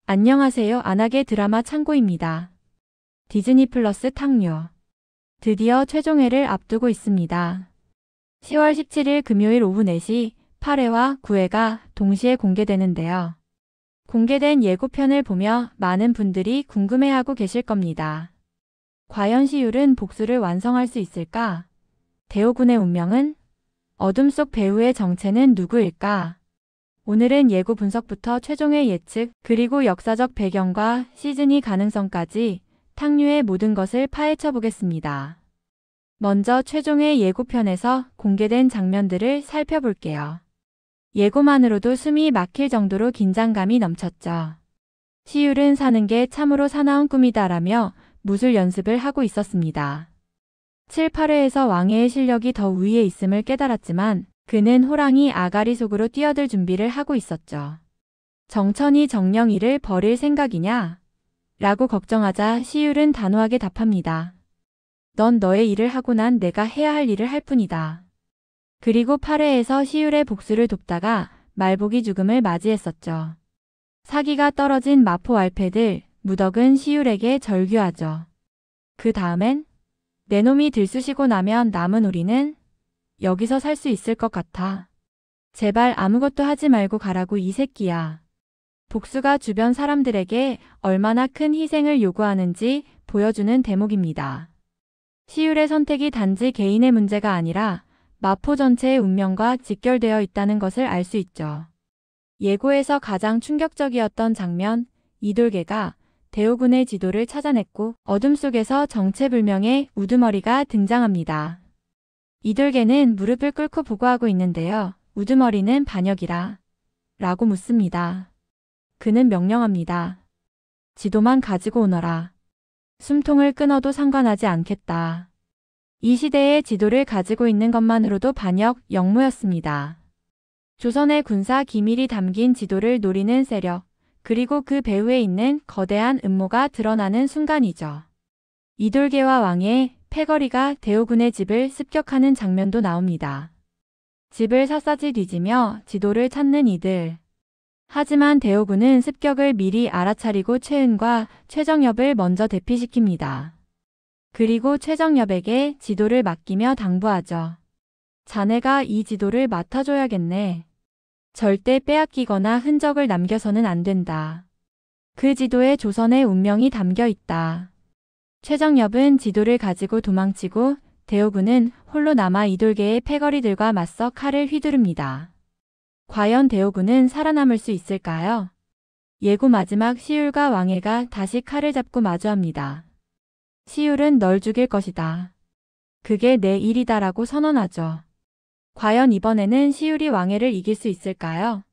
안녕하세요. 안하게 드라마 창고입니다. 디즈니 플러스 탕류. 드디어 최종회를 앞두고 있습니다. 10월 17일 금요일 오후 4시 8회와 9회가 동시에 공개되는데요. 공개된 예고편을 보며 많은 분들이 궁금해하고 계실 겁니다. 과연 시율은 복수를 완성할 수 있을까? 대호군의 운명은? 어둠 속 배우의 정체는 누구일까? 오늘은 예고 분석부터 최종의 예측, 그리고 역사적 배경과 시즌이 가능성까지 탕류의 모든 것을 파헤쳐 보겠습니다. 먼저 최종의 예고편에서 공개된 장면들을 살펴볼게요. 예고만으로도 숨이 막힐 정도로 긴장감이 넘쳤죠. 시율은 사는 게 참으로 사나운 꿈이다라며 무술 연습을 하고 있었습니다. 7, 8회에서 왕해의 실력이 더 위에 있음을 깨달았지만 그는 호랑이 아가리 속으로 뛰어들 준비를 하고 있었죠. 정천이 정령이를 버릴 생각이냐? 라고 걱정하자 시율은 단호하게 답합니다. 넌 너의 일을 하고 난 내가 해야 할 일을 할 뿐이다. 그리고 8회에서 시율의 복수를 돕다가 말복이 죽음을 맞이했었죠. 사기가 떨어진 마포 알패들, 무덕은 시율에게 절규하죠. 그 다음엔 내 놈이 들쑤시고 나면 남은 우리는 여기서 살 수 있을 것 같아. 제발 아무것도 하지 말고 가라고 이 새끼야. 복수가 주변 사람들에게 얼마나 큰 희생을 요구하는지 보여주는 대목입니다. 시율의 선택이 단지 개인의 문제가 아니라 마포 전체의 운명과 직결되어 있다는 것을 알 수 있죠. 예고에서 가장 충격적이었던 장면, 이돌개가 대호군의 지도를 찾아냈고 어둠 속에서 정체불명의 우두머리가 등장합니다. 이돌개는 무릎을 꿇고 보고하고 있는데요. 우두머리는 반역이라 라고 묻습니다. 그는 명령합니다. 지도만 가지고 오너라. 숨통을 끊어도 상관하지 않겠다. 이 시대의 지도를 가지고 있는 것만으로도 반역 역무였습니다. 조선의 군사 기밀이 담긴 지도를 노리는 세력, 그리고 그 배후에 있는 거대한 음모가 드러나는 순간이죠. 이돌개와 왕의 패거리가 대호군의 집을 습격하는 장면도 나옵니다. 집을 샅샅이 뒤지며 지도를 찾는 이들. 하지만 대호군은 습격을 미리 알아차리고 최은과 최정엽을 먼저 대피시킵니다. 그리고 최정엽에게 지도를 맡기며 당부하죠. 자네가 이 지도를 맡아줘야겠네. 절대 빼앗기거나 흔적을 남겨서는 안 된다. 그 지도에 조선의 운명이 담겨 있다. 최정엽은 지도를 가지고 도망치고 대호군은 홀로 남아 이돌개의 패거리들과 맞서 칼을 휘두릅니다. 과연 대호군은 살아남을 수 있을까요? 예고 마지막 시율과 왕해가 다시 칼을 잡고 마주합니다. 시율은 널 죽일 것이다. 그게 내 일이다라고 선언하죠. 과연 이번에는 시율이 왕해를 이길 수 있을까요?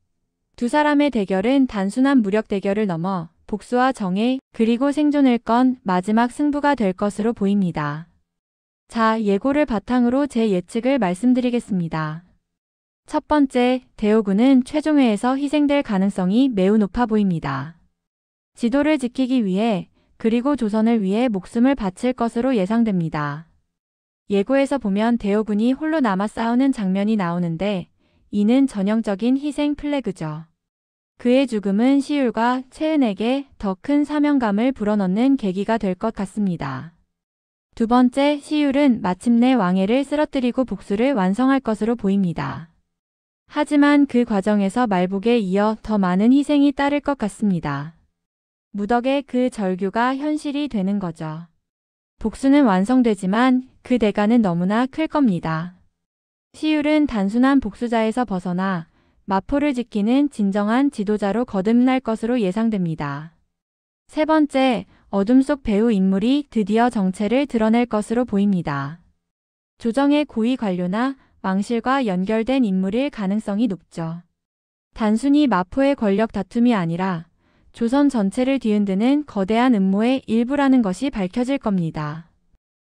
두 사람의 대결은 단순한 무력 대결을 넘어 복수와 정의, 그리고 생존을 건 마지막 승부가 될 것으로 보입니다. 자, 예고를 바탕으로 제 예측을 말씀드리겠습니다. 첫 번째, 대호군은 최종회에서 희생될 가능성이 매우 높아 보입니다. 지도를 지키기 위해, 그리고 조선을 위해 목숨을 바칠 것으로 예상됩니다. 예고에서 보면 대호군이 홀로 남아 싸우는 장면이 나오는데 이는 전형적인 희생 플래그죠. 그의 죽음은 시율과 최은에게 더 큰 사명감을 불어넣는 계기가 될 것 같습니다. 두 번째, 시율은 마침내 왕해를 쓰러뜨리고 복수를 완성할 것으로 보입니다. 하지만 그 과정에서 말복에 이어 더 많은 희생이 따를 것 같습니다. 무덕의 그 절규가 현실이 되는 거죠. 복수는 완성되지만 그 대가는 너무나 클 겁니다. 시율은 단순한 복수자에서 벗어나 마포를 지키는 진정한 지도자로 거듭날 것으로 예상됩니다. 세 번째, 어둠 속 배우 인물이 드디어 정체를 드러낼 것으로 보입니다. 조정의 고위 관료나 왕실과 연결된 인물일 가능성이 높죠. 단순히 마포의 권력 다툼이 아니라 조선 전체를 뒤흔드는 거대한 음모의 일부라는 것이 밝혀질 겁니다.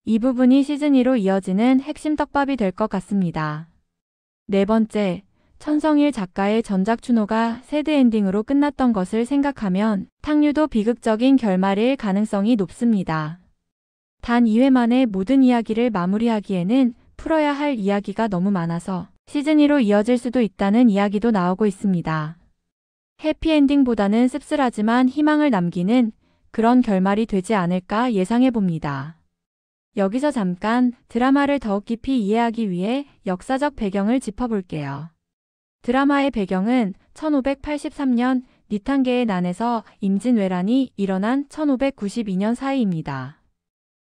이 부분이 시즌2로 이어지는 핵심 떡밥이 될 것 같습니다. 네 번째, 천성일 작가의 전작 추노가 새드엔딩으로 끝났던 것을 생각하면 탕류도 비극적인 결말일 가능성이 높습니다. 단 2회 만에 모든 이야기를 마무리하기에는 풀어야 할 이야기가 너무 많아서 시즌2로 이어질 수도 있다는 이야기도 나오고 있습니다. 해피엔딩보다는 씁쓸하지만 희망을 남기는 그런 결말이 되지 않을까 예상해봅니다. 여기서 잠깐 드라마를 더욱 깊이 이해하기 위해 역사적 배경을 짚어볼게요. 드라마의 배경은 1583년 니탄계의 난에서 임진왜란이 일어난 1592년 사이입니다.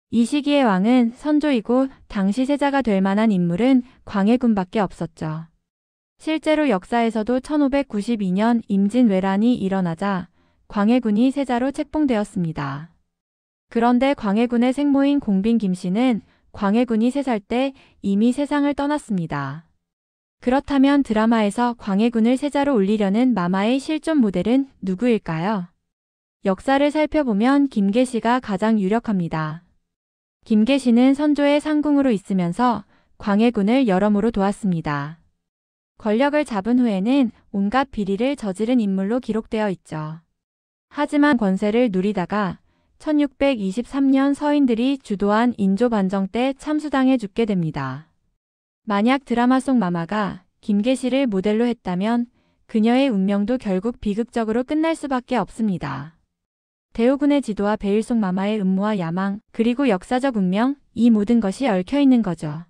이 시기의 왕은 선조이고 당시 세자가 될 만한 인물은 광해군밖에 없었죠. 실제로 역사에서도 1592년 임진왜란이 일어나자 광해군이 세자로 책봉되었습니다. 그런데 광해군의 생모인 공빈 김씨는 광해군이 3살 때 이미 세상을 떠났습니다. 그렇다면 드라마에서 광해군을 세자로 올리려는 마마의 실존 모델은 누구일까요? 역사를 살펴보면 김계시가 가장 유력합니다. 김계시는 선조의 상궁으로 있으면서 광해군을 여러모로 도왔습니다. 권력을 잡은 후에는 온갖 비리를 저지른 인물로 기록되어 있죠. 하지만 권세를 누리다가 1623년 서인들이 주도한 인조 반정 때 참수당해 죽게 됩니다. 만약 드라마 속 마마가 김계시를 모델로 했다면 그녀의 운명도 결국 비극적으로 끝날 수밖에 없습니다. 대우군의 지도와 베일 속 마마의 음모와 야망, 그리고 역사적 운명, 이 모든 것이 얽혀있는 거죠.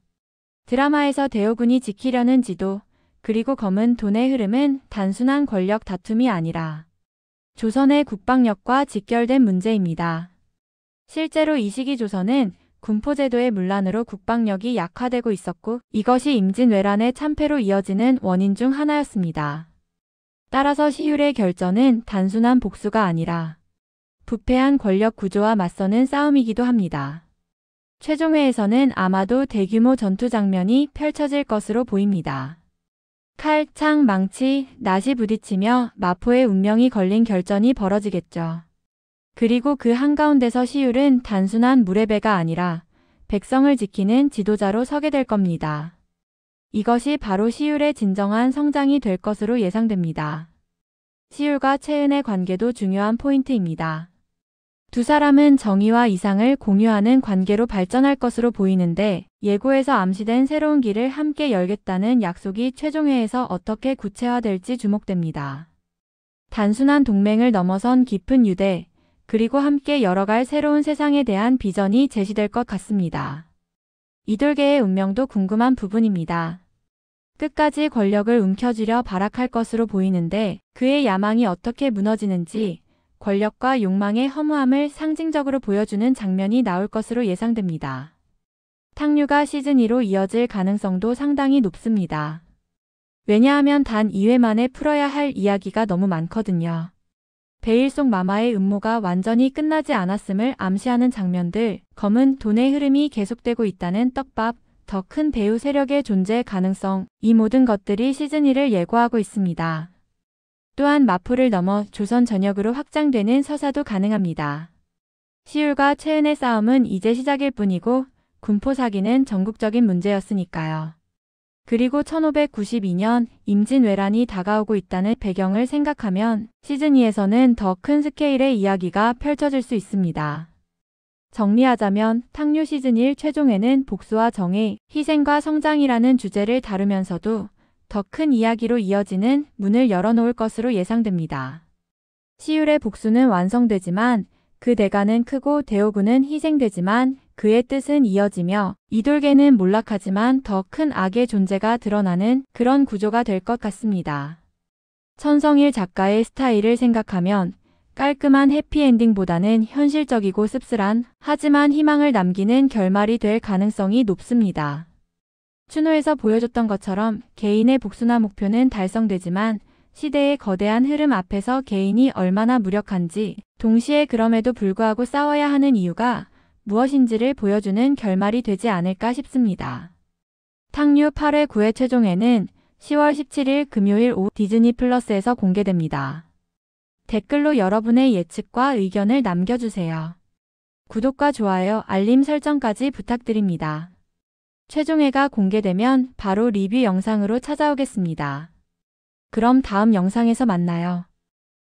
드라마에서 대우군이 지키려는 지도, 그리고 검은 돈의 흐름은 단순한 권력 다툼이 아니라 조선의 국방력과 직결된 문제입니다. 실제로 이 시기 조선은 군포제도의 문란으로 국방력이 약화되고 있었고 이것이 임진왜란의 참패로 이어지는 원인 중 하나였습니다. 따라서 시율의 결전은 단순한 복수가 아니라 부패한 권력 구조와 맞서는 싸움이기도 합니다. 최종회에서는 아마도 대규모 전투 장면이 펼쳐질 것으로 보입니다. 칼, 창, 망치, 낫이 부딪히며 마포의 운명이 걸린 결전이 벌어지겠죠. 그리고 그 한가운데서 시율은 단순한 물의 배가 아니라 백성을 지키는 지도자로 서게 될 겁니다. 이것이 바로 시율의 진정한 성장이 될 것으로 예상됩니다. 시율과 채은의 관계도 중요한 포인트입니다. 두 사람은 정의와 이상을 공유하는 관계로 발전할 것으로 보이는데 예고에서 암시된 새로운 길을 함께 열겠다는 약속이 최종회에서 어떻게 구체화될지 주목됩니다. 단순한 동맹을 넘어선 깊은 유대, 그리고 함께 열어갈 새로운 세상에 대한 비전이 제시될 것 같습니다. 이돌계의 운명도 궁금한 부분입니다. 끝까지 권력을 움켜쥐려 발악할 것으로 보이는데 그의 야망이 어떻게 무너지는지 권력과 욕망의 허무함을 상징적으로 보여주는 장면이 나올 것으로 예상됩니다. 탕류가 시즌2로 이어질 가능성도 상당히 높습니다. 왜냐하면 단 2회 만에 풀어야 할 이야기가 너무 많거든요. 베일 속 마마의 음모가 완전히 끝나지 않았음을 암시하는 장면들, 검은 돈의 흐름이 계속되고 있다는 떡밥, 더 큰 배후 세력의 존재 가능성, 이 모든 것들이 시즌2를 예고하고 있습니다. 또한 마포를 넘어 조선 전역으로 확장되는 서사도 가능합니다. 시율과 채은의 싸움은 이제 시작일 뿐이고 군포 사기는 전국적인 문제였으니까요. 그리고 1592년 임진왜란이 다가오고 있다는 배경을 생각하면 시즌2에서는 더 큰 스케일의 이야기가 펼쳐질 수 있습니다. 정리하자면 탕류 시즌1 최종에는 복수와 정의, 희생과 성장이라는 주제를 다루면서도 더 큰 이야기로 이어지는 문을 열어놓을 것으로 예상됩니다. 시율의 복수는 완성되지만 그 대가는 크고 대오군은 희생되지만 그의 뜻은 이어지며 이돌계는 몰락하지만 더 큰 악의 존재가 드러나는 그런 구조가 될 것 같습니다. 천성일 작가의 스타일을 생각하면 깔끔한 해피엔딩보다는 현실적이고 씁쓸한 하지만 희망을 남기는 결말이 될 가능성이 높습니다. 추노에서 보여줬던 것처럼 개인의 복수나 목표는 달성되지만 시대의 거대한 흐름 앞에서 개인이 얼마나 무력한지 동시에 그럼에도 불구하고 싸워야 하는 이유가 무엇인지를 보여주는 결말이 되지 않을까 싶습니다. 탕류 8회 9회 최종회는 10월 17일 금요일 오후 디즈니 플러스에서 공개됩니다. 댓글로 여러분의 예측과 의견을 남겨주세요. 구독과 좋아요, 알림 설정까지 부탁드립니다. 최종회가 공개되면 바로 리뷰 영상으로 찾아오겠습니다. 그럼 다음 영상에서 만나요.